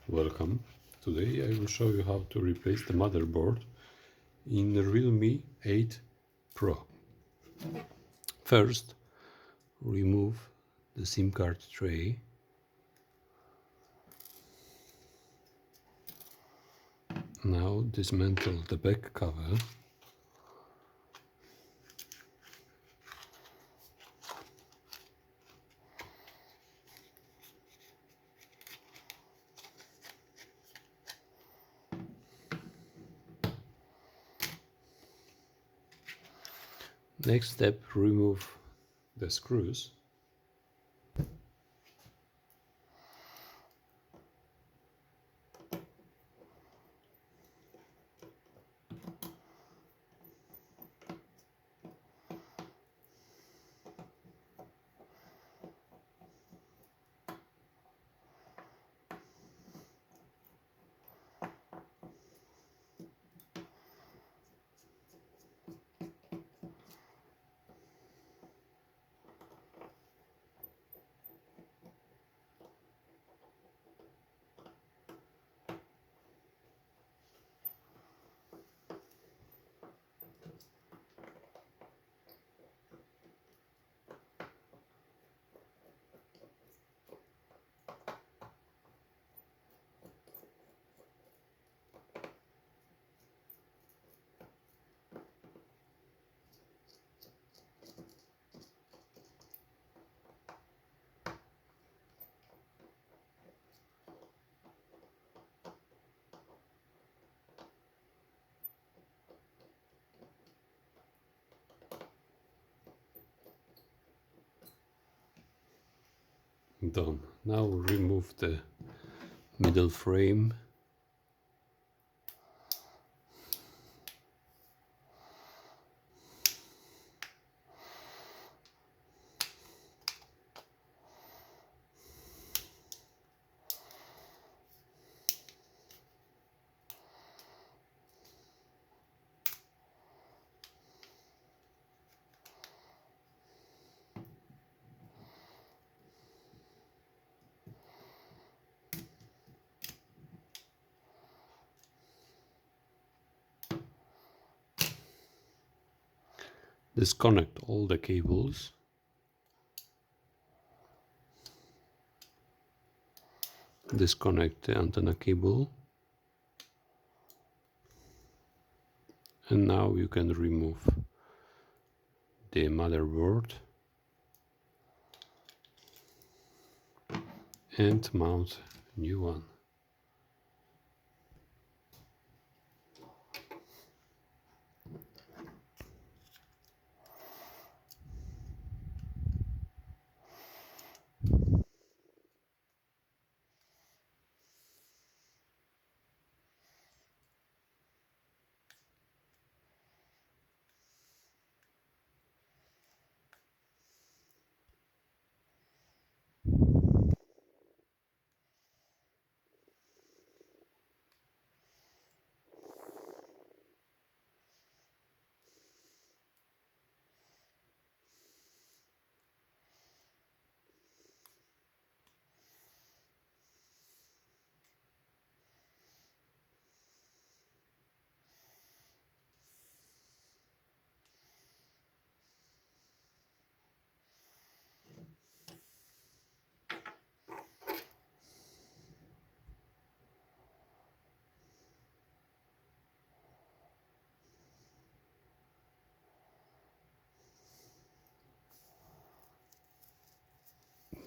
Welcome. Today I will show you how to replace the motherboard in the Realme 8 Pro. First, remove the SIM card tray. Now dismantle the back cover. Next step, remove the screws. Done. Now remove the middle frame. Disconnect all the cables. Disconnect the antenna cable. And now you can remove the motherboard and mount a new one.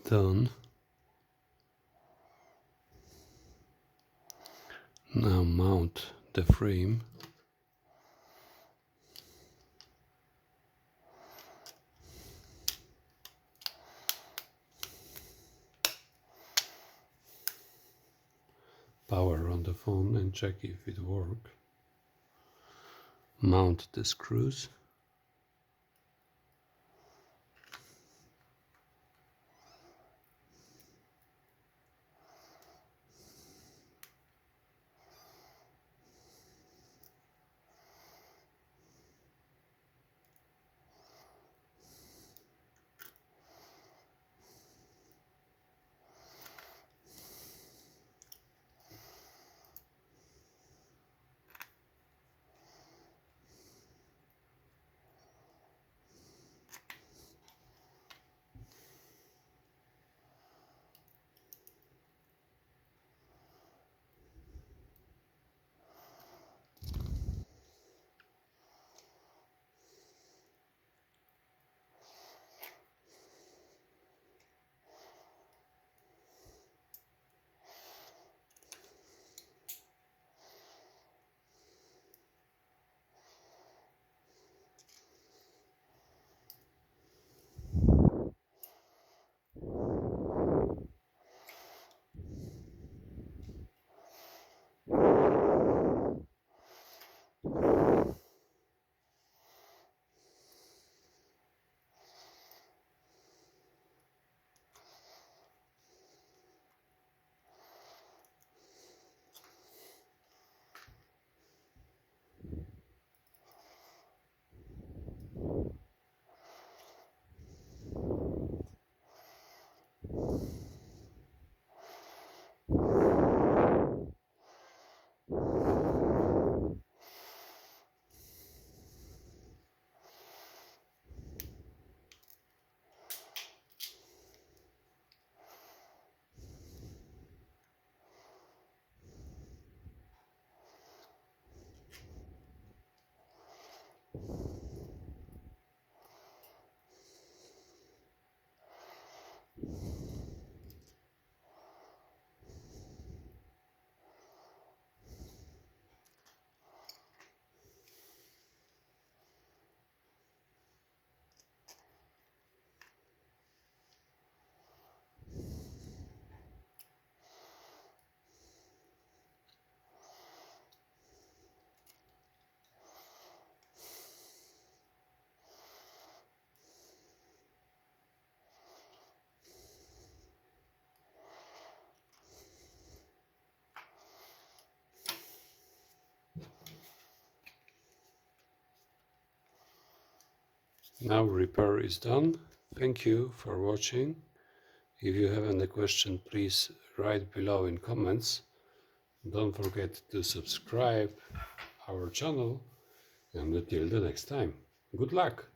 Done. Now mount the frame. Power on the phone and check if it works. Mount the screws. Now repair is done. Thank you for watching. If you have any question, please write below in comments. Don't forget to subscribe our channel, and until the next time, good luck!